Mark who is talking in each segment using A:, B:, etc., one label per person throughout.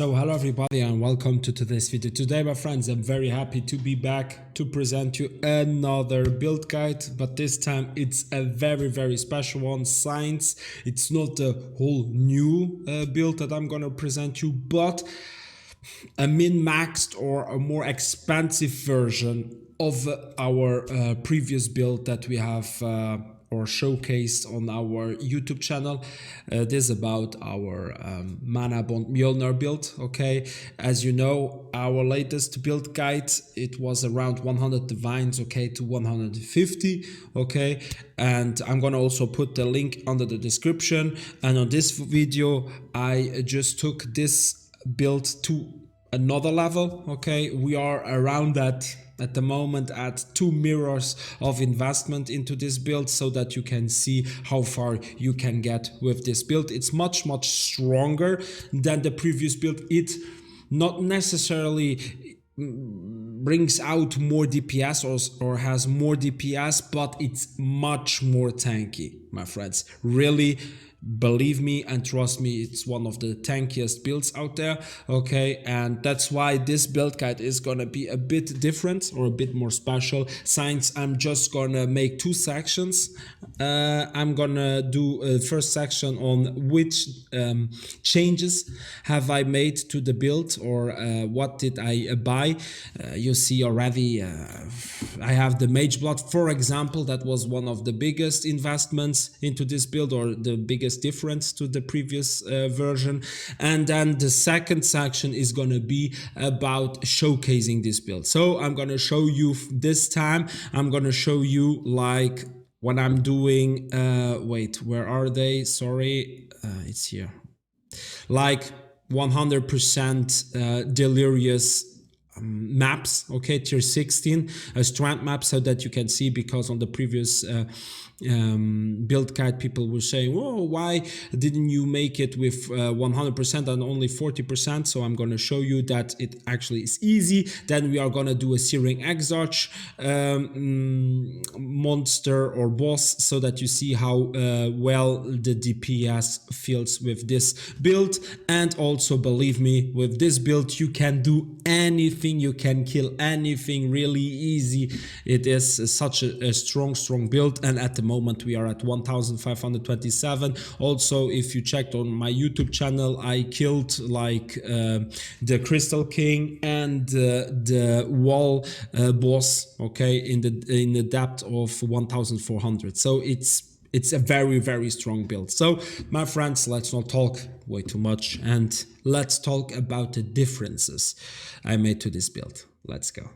A: So hello everybody and welcome to today's video. Today my friends, I'm very happy to be back to present you another build guide, but this time it's a very special one. Science, it's not a whole new build that I'm gonna present you, but a min-maxed or a more expensive version of our previous build that we have or showcased on our YouTube channel. This is about our Manabond Mjolner build. Okay, as you know, our latest build guide, it was around 100 divines, okay, to 150, okay, and I'm gonna also put the link under the description. And on this video I just took this build to another level. Okay, we are around that at the moment at 2 mirrors of investment into this build, so that you can see how far you can get with this build. It's much stronger than the previous build. It not necessarily brings out more DPS or has more DPS, but it's much more tanky, my friends. Really, believe me and trust me, it's one of the tankiest builds out there. Okay, and that's why this build guide is gonna be a bit different or a bit more special. Since I'm just gonna make two sections. I'm gonna do a first section on which changes have I made to the build, or what did I buy. You see already I have the Mageblood, for example. That was one of the biggest investments into this build, or the biggest difference to the previous version. And then the second section is gonna be about showcasing this build. So I'm gonna show you this time, I'm gonna show you like when I'm doing wait, where are they? Sorry, it's here. Like 100% delirious maps, okay, tier 16 strand map, so that you can see, because on the previous build guide people were saying, oh, why didn't you make it with 100% and only 40%? So I'm going to show you that it actually is easy. Then we are going to do a Searing Exarch monster or boss, so that you see how well the DPS feels with this build. And also, believe me, with this build you can do anything, you can kill anything really easy. It is such a strong build, and at the moment we are at 1527. Also, if you checked on my YouTube channel, I killed like the Crystal King and the wall boss, okay, in the depth of 1400. So it's a very strong build. So my friends, let's not talk way too much and let's talk about the differences I made to this build. Let's go.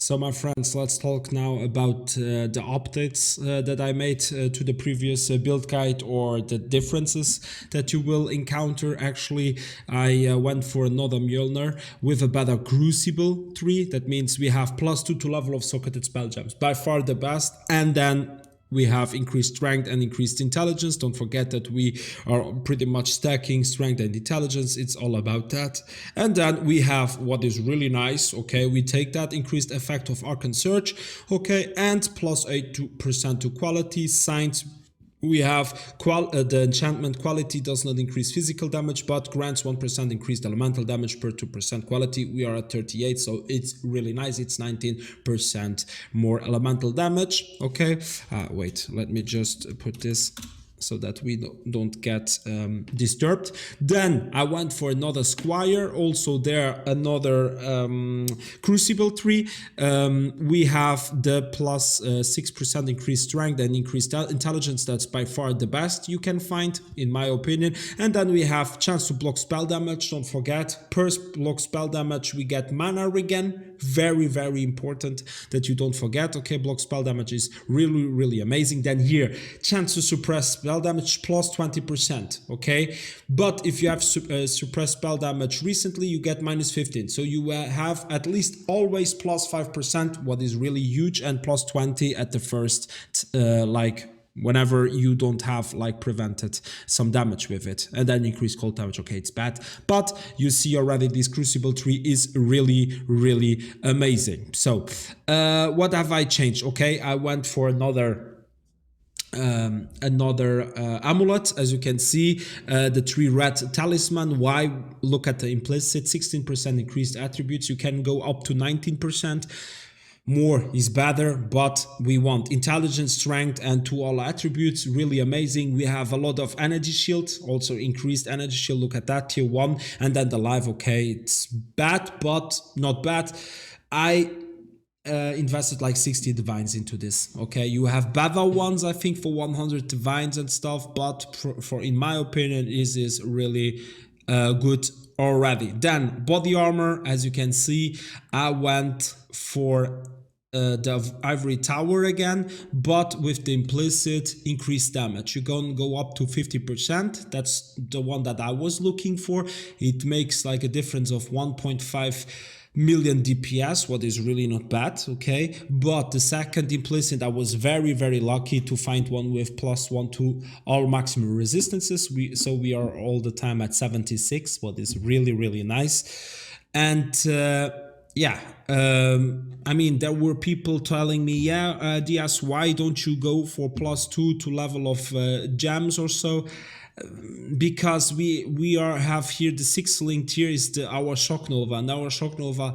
A: So my friends, let's talk now about the updates that I made to the previous build guide, or the differences that you will encounter. Actually, I went for another Mjolner with a better Crucible tree. That means we have +2 to level of socketed spell gems, by far the best. And then we have increased strength and increased intelligence. Don't forget that we are pretty much stacking strength and intelligence. It's all about that. And then we have what is really nice. Okay, we take that increased effect of Arc and Surge. Okay, and +8% to quality. Science, we have the enchantment quality does not increase physical damage, but grants 1% increased elemental damage per 2% quality. We are at 38, so it's really nice. It's 19% more elemental damage. Okay, wait, let me just put this so that we don't get disturbed. Then I went for another Squire, also there another Crucible tree. We have the +6% increased strength and increased intelligence. That's by far the best you can find, in my opinion. And then we have chance to block spell damage. Don't forget, per block spell damage we get mana regen. Very important that you don't forget. Okay, block spell damage is really amazing. Then here, chance to suppress spell damage +20%. Okay, but if you have suppressed spell damage recently, you get -15. So you have at least always +5%, what is really huge, and +20 at the first like whenever you don't have like prevented some damage with it. And then increased cold damage. Okay, it's bad, but you see already this Crucible tree is really amazing. So what have I changed? Okay, I went for another another amulet. As you can see, the 3 red talisman. Why? Look at the implicit 16% increased attributes. You can go up to 19%. More is better, but we want intelligence, strength, and to all attributes. Really amazing. We have a lot of energy shield, also increased energy shield. Look at that, tier 1. And then the life, okay, it's bad, but not bad. I invested like 60 divines into this. Okay, you have better ones, I think, for 100 divines and stuff, but for in my opinion, is really good already. Then body armor, as you can see, I went for the ivory tower again, but with the implicit increased damage. You can go up to 50%. That's the one that I was looking for. It makes like a difference of 1.5 million DPS, what is really not bad, okay? But the second implicit, I was very, very lucky to find one with +1 to all maximum resistances. So we are all the time at 76, what is really, really nice. And yeah, I mean, there were people telling me, yeah, Diaz, why don't you go for +2 to level of gems or so? Because we have here the 6th linked here is our shock nova, and our shock nova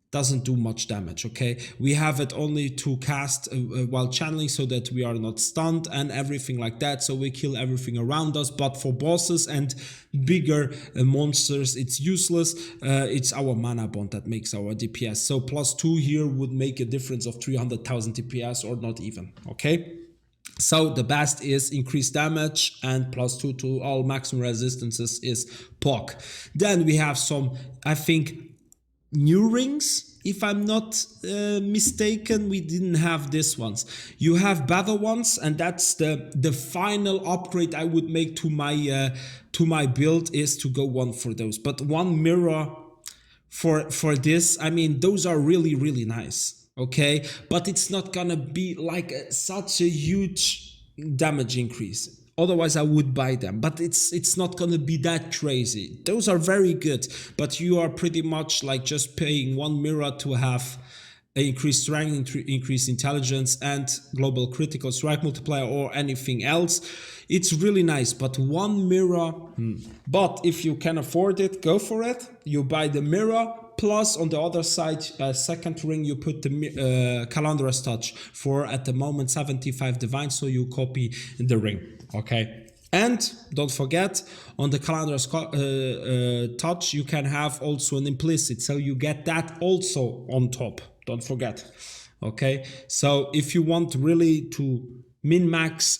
A: doesn't do much damage. Okay, we have it only to cast while channeling, so that we are not stunned and everything like that, so we kill everything around us. But for bosses and bigger monsters, it's useless. It's our mana bond that makes our DPS, so +2 here would make a difference of 300,000 DPS or not even. Okay, so the best is increased damage, and +2 to all maximum resistances is POC. Then we have some, I think, new rings. If I'm not mistaken, we didn't have these ones. You have better ones, and that's the final upgrade I would make to my build, is to go one for those. But one mirror for this, I mean, those are really, really nice. Okay, but it's not gonna be like such a huge damage increase. Otherwise I would buy them, but it's not gonna be that crazy. Those are very good, but you are pretty much like just paying one mirror to have increased strength, increased intelligence, and global critical strike multiplier, or anything else. It's really nice, but one mirror. But if you can afford it, go for it. You buy the mirror, plus on the other side, second ring, you put the Calandra's touch for, at the moment, 75 divine, so you copy the ring. Okay, and don't forget, on the Calandra's touch, you can have also an implicit, so you get that also on top. Don't forget. Okay, so if you want really to min-max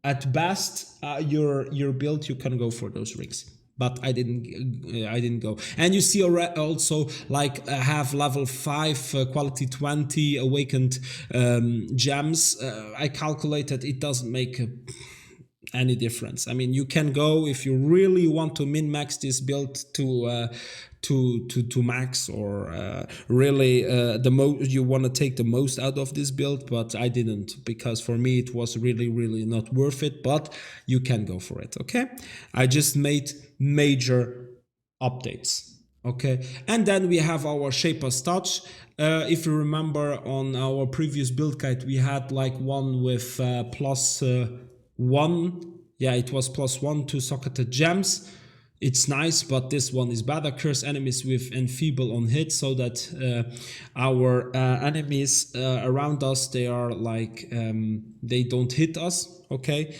A: at best your build, you can go for those rings. But I didn't go. And you see also, like, have level 5 quality 20 awakened gems. I calculated it doesn't make any difference. I mean, you can go if you really want to min-max this build to max, or really you want to take the most out of this build, but I didn't, because for me it was really, really not worth it. But you can go for it. Okay, I just made major updates. Okay, and then we have our Shaper's Touch. If you remember, on our previous build guide, we had like one with +1. Yeah, it was +1 to socketed gems. It's nice, but this one is better. Curse enemies with enfeeble on hit, so that our enemies around us, they are like, they don't hit us. Okay,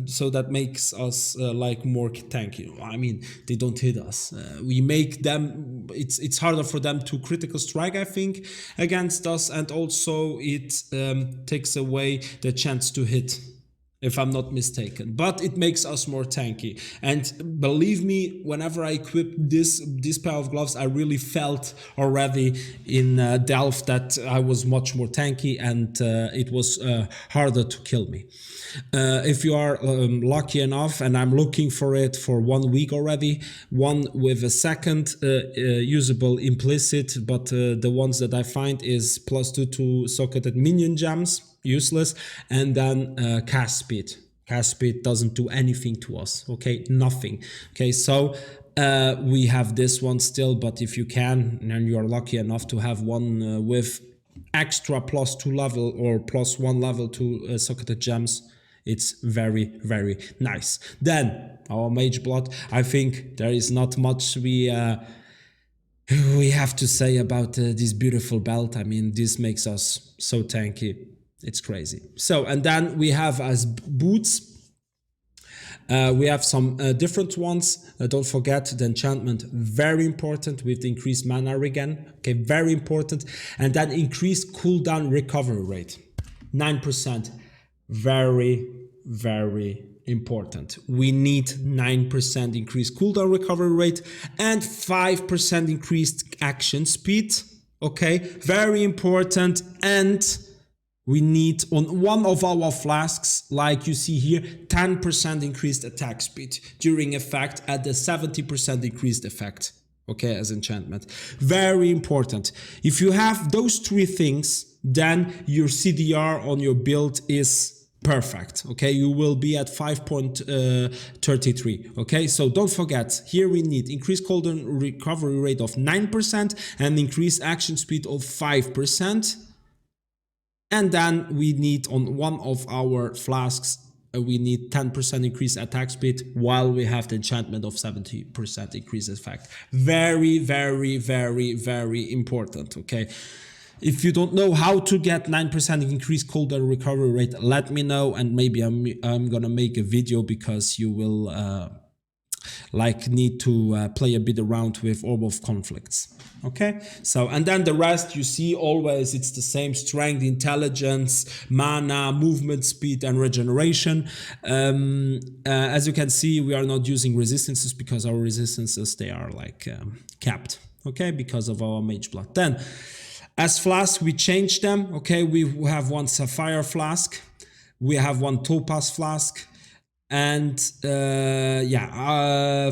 A: so that makes us like more tanky. I mean, they don't hit us. We make them. It's harder for them to critical strike, I think, against us, and also it takes away the chance to hit, if I'm not mistaken, but it makes us more tanky. And believe me, whenever I equipped this pair of gloves, I really felt already in Delph that I was much more tanky, and it was harder to kill me. If you are lucky enough, and I'm looking for it for 1 week already, one with a second usable implicit, but the ones that I find is +2 to socketed minion gems, useless, and then cast speed. Cast speed doesn't do anything to us. Okay, nothing. Okay, so we have this one still, but if you can, and you are lucky enough to have one with extra +2 level or +1 level to socketed gems, It's very, very nice. Then our Mageblood, I think there is not much we have to say about this beautiful belt. I mean, this makes us so tanky. It's crazy. So, and then we have as boots, we have some different ones. Don't forget the enchantment, very important with the increased mana regen. Okay, very important. And then increased cooldown recovery rate, 9%. Very, very important. We need 9% increased cooldown recovery rate and 5% increased action speed. Okay, very important. And we need on one of our flasks, like you see here, 10% increased attack speed during effect at the 70% increased effect. Okay, as enchantment. Very important. If you have those three things, then your CDR on your build is perfect. Okay, you will be at 5.33. Okay, so don't forget, here we need increased cooldown recovery rate of 9% and increased action speed of 5%. And then we need on one of our flasks, we need 10% increased attack speed while we have the enchantment of 70% increased effect. Very, very, very, very important, okay? If you don't know how to get 9% increased cooldown recovery rate, let me know, and maybe I'm gonna make a video because you will need to play a bit around with Orb of Conflicts. Okay, so and then the rest you see always it's the same: strength, intelligence, mana, movement speed, and regeneration. As you can see, we are not using resistances because our resistances, they are like capped, okay, because of our Mageblood. Then as flasks, we change them. Okay, we have one sapphire flask, we have one topaz flask, and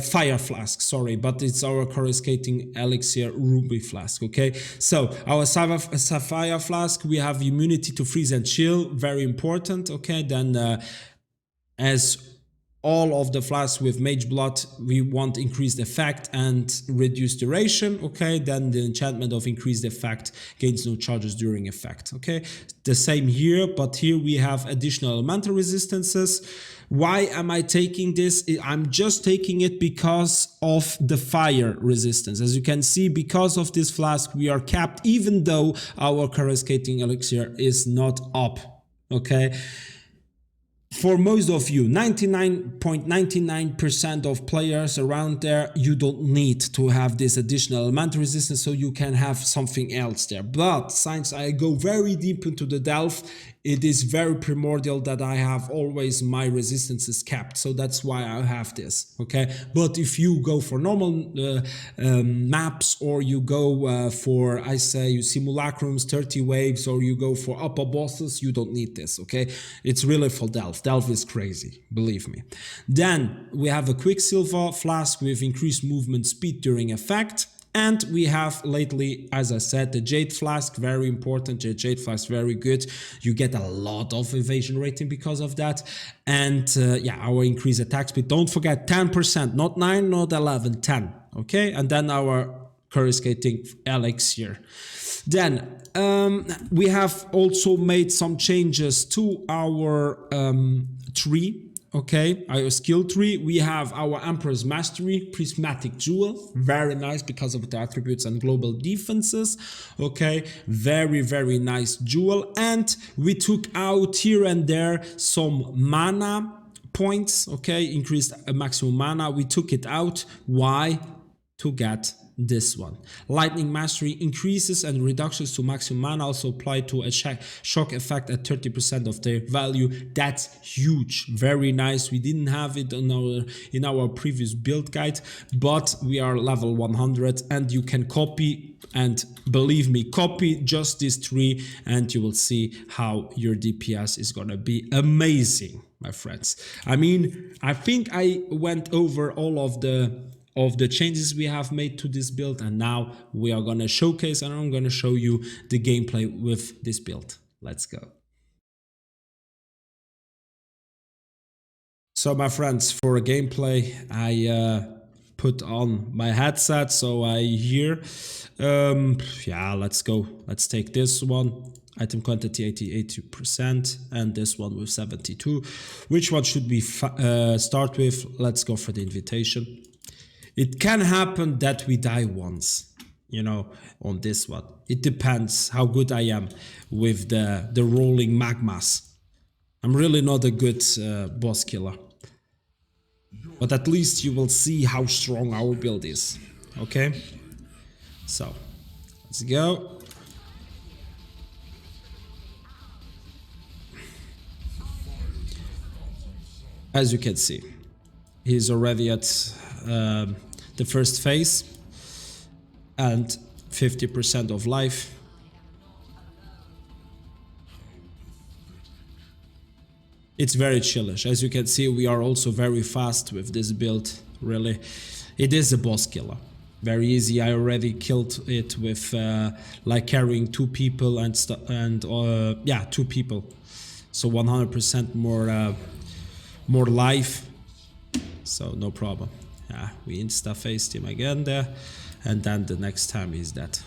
A: fire flask, sorry, but it's our coruscating elixir ruby flask. Okay, so our sapphire flask, we have immunity to freeze and chill, very important. Okay, then as all of the flasks with Mageblood, we want increased effect and reduced duration. Okay, then the enchantment of increased effect gains no charges during effect. Okay, the same here, but here we have additional elemental resistances. Why am I taking this? I'm just taking it because of the fire resistance. As you can see, because of this flask, we are capped even though our coruscating elixir is not up. Okay. For most of you, 99.99% of players around there, you don't need to have this additional elemental resistance, so you can have something else there. But since I go very deep into the delve, it is very primordial that I have always my resistances capped, so that's why I have this, okay? But if you go for normal maps, or you go for, I say, simulacrums, 30 waves, or you go for upper bosses, you don't need this, okay? It's really for delve. Delve is crazy, believe me. Then we have a Quicksilver flask with increased movement speed during effect. And we have lately, as I said, the Jade Flask, very important. The Jade Flask, very good. You get a lot of evasion rating because of that. And our increased attack speed. Don't forget, 10%, not 9, not 11, 10. Okay, and then our coruscating elixir. Then we have also made some changes to our tree. Okay, our skill tree. We have our Emperor's Mastery, Prismatic Jewel, very nice because of the attributes and global defenses. Okay, very, very nice jewel. And we took out here and there some mana points. Okay, increased maximum mana. We took it out. Why? To get this one. Lightning Mastery, increases and reductions to maximum mana also apply to a shock effect at 30% of their value. That's huge, very nice. We didn't have it in our previous build guide, but we are level 100 and you can copy, and believe me, copy just these three and you will see how your DPS is gonna be amazing, my friends. I mean, I think I went over all of the changes we have made to this build, and now we are gonna showcase and I'm gonna show you the gameplay with this build. Let's go. So my friends, for a gameplay, I put on my headset so I hear. Let's go. Let's take this one. Item quantity 80%, and this one with 72. Which one should we start with? Let's go for the invitation. It can happen that we die once, you know, on this one. It depends how good I am with the rolling magmas. I'm really not a good boss killer. But at least you will see how strong our build is. Okay? So, let's go. As you can see, he's already at the first phase and 50% of life. It's very chillish. As you can see, we are also very fast with this build, really. It is a boss killer. Very easy. I already killed it with like carrying 2 people yeah, 2 people. So 100% more life. So no problem. Yeah, we insta-faced him again there. And then the next time he's dead.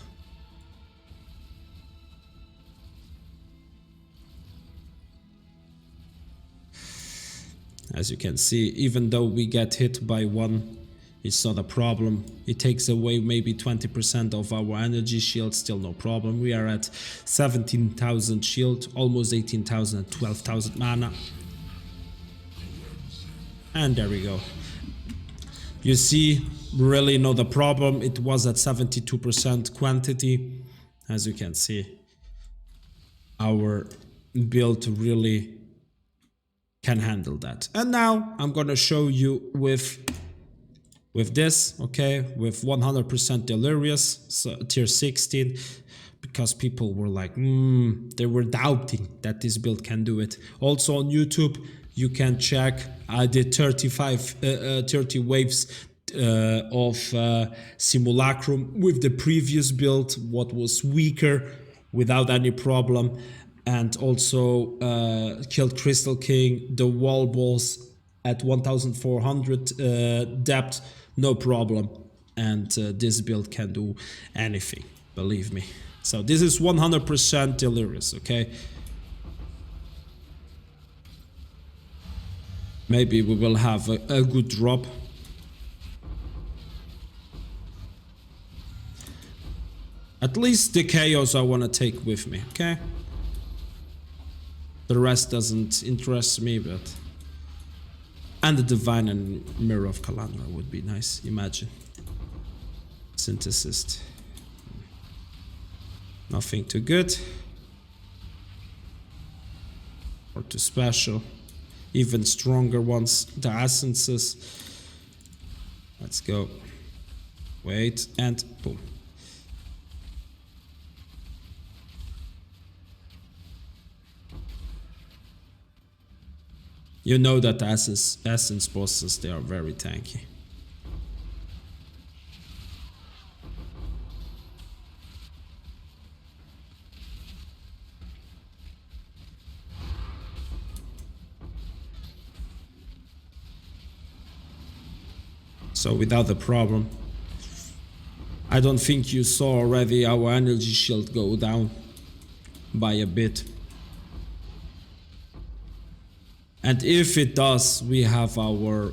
A: As you can see, even though we get hit by 1, it's not a problem. It takes away maybe 20% of our energy shield, still no problem. We are at 17,000 shield, almost 18,000, 12,000 mana. And there we go. You see, really not a problem. It was at 72% quantity. As you can see, our build really can handle that. And now I'm gonna show you with this, okay, with 100% delirious, so tier 16, because people were like, they were doubting that this build can do it. Also on YouTube, you can check, I did 30 waves of Simulacrum with the previous build, what was weaker, without any problem. And also killed Crystal King, the wall boss at 1400 depth, no problem. And this build can do anything, believe me. So this is 100% delirious, okay? Maybe we will have a good drop. At least the chaos I want to take with me, okay? The rest doesn't interest me, but... And the Divine and Mirror of Kalandra would be nice, imagine. Synthesis. Nothing too good. Or too special. Even stronger ones, the Essences. Let's go. Wait, and boom. You know that essence bosses, they are very tanky. So without the problem, I don't think you saw already our energy shield go down by a bit. And if it does, we have our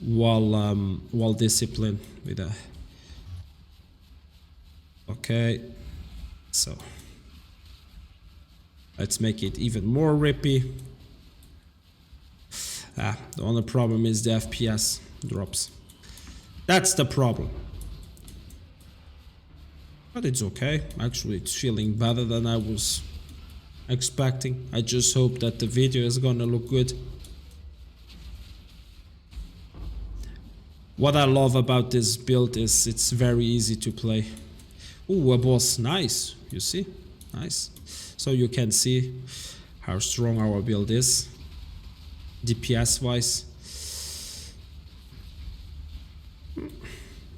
A: wall discipline with a... Okay, so let's make it even more rippy. The only problem is the FPS drops. That's the problem. But it's okay. Actually, it's feeling better than I was expecting. I just hope that the video is gonna look good. What I love about this build is it's very easy to play. Ooh, a boss. Nice. You see? Nice. So you can see how strong our build is. DPS wise.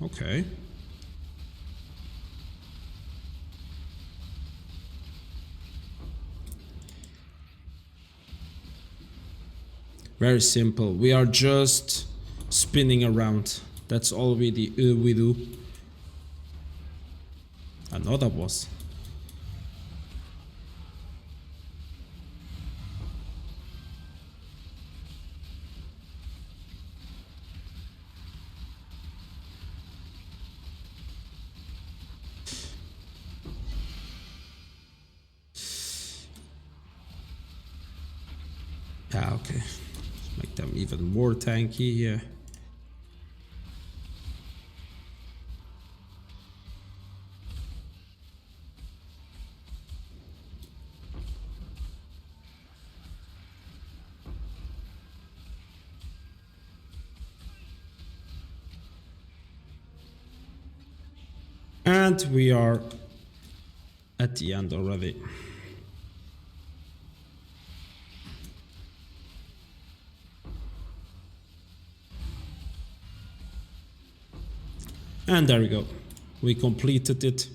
A: Okay. Very simple. We are just spinning around. That's all we do. Another boss. Yeah, okay. Let's make them even more tanky here. And we are at the end already. And there we go. We completed it.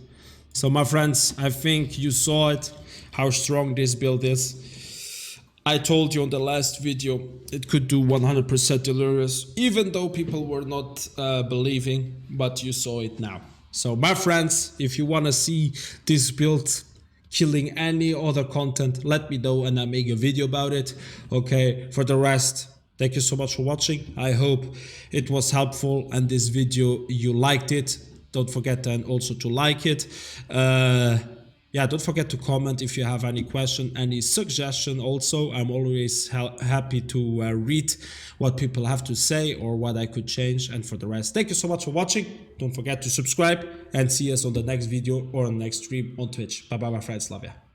A: So my friends, I think you saw it, how strong this build is. I told you on the last video, it could do 100% Delirious, even though people were not believing, but you saw it now. So my friends, if you want to see this build killing any other content, let me know and I make a video about it. Okay, for the rest, thank you so much for watching. I hope it was helpful and this video you liked it. Don't forget then also to like it. Yeah, don't forget to comment if you have any question, any suggestion also. I'm always happy to read what people have to say or what I could change. And for the rest, thank you so much for watching. Don't forget to subscribe and see us on the next video or on the next stream on Twitch. Bye bye my friends, love ya.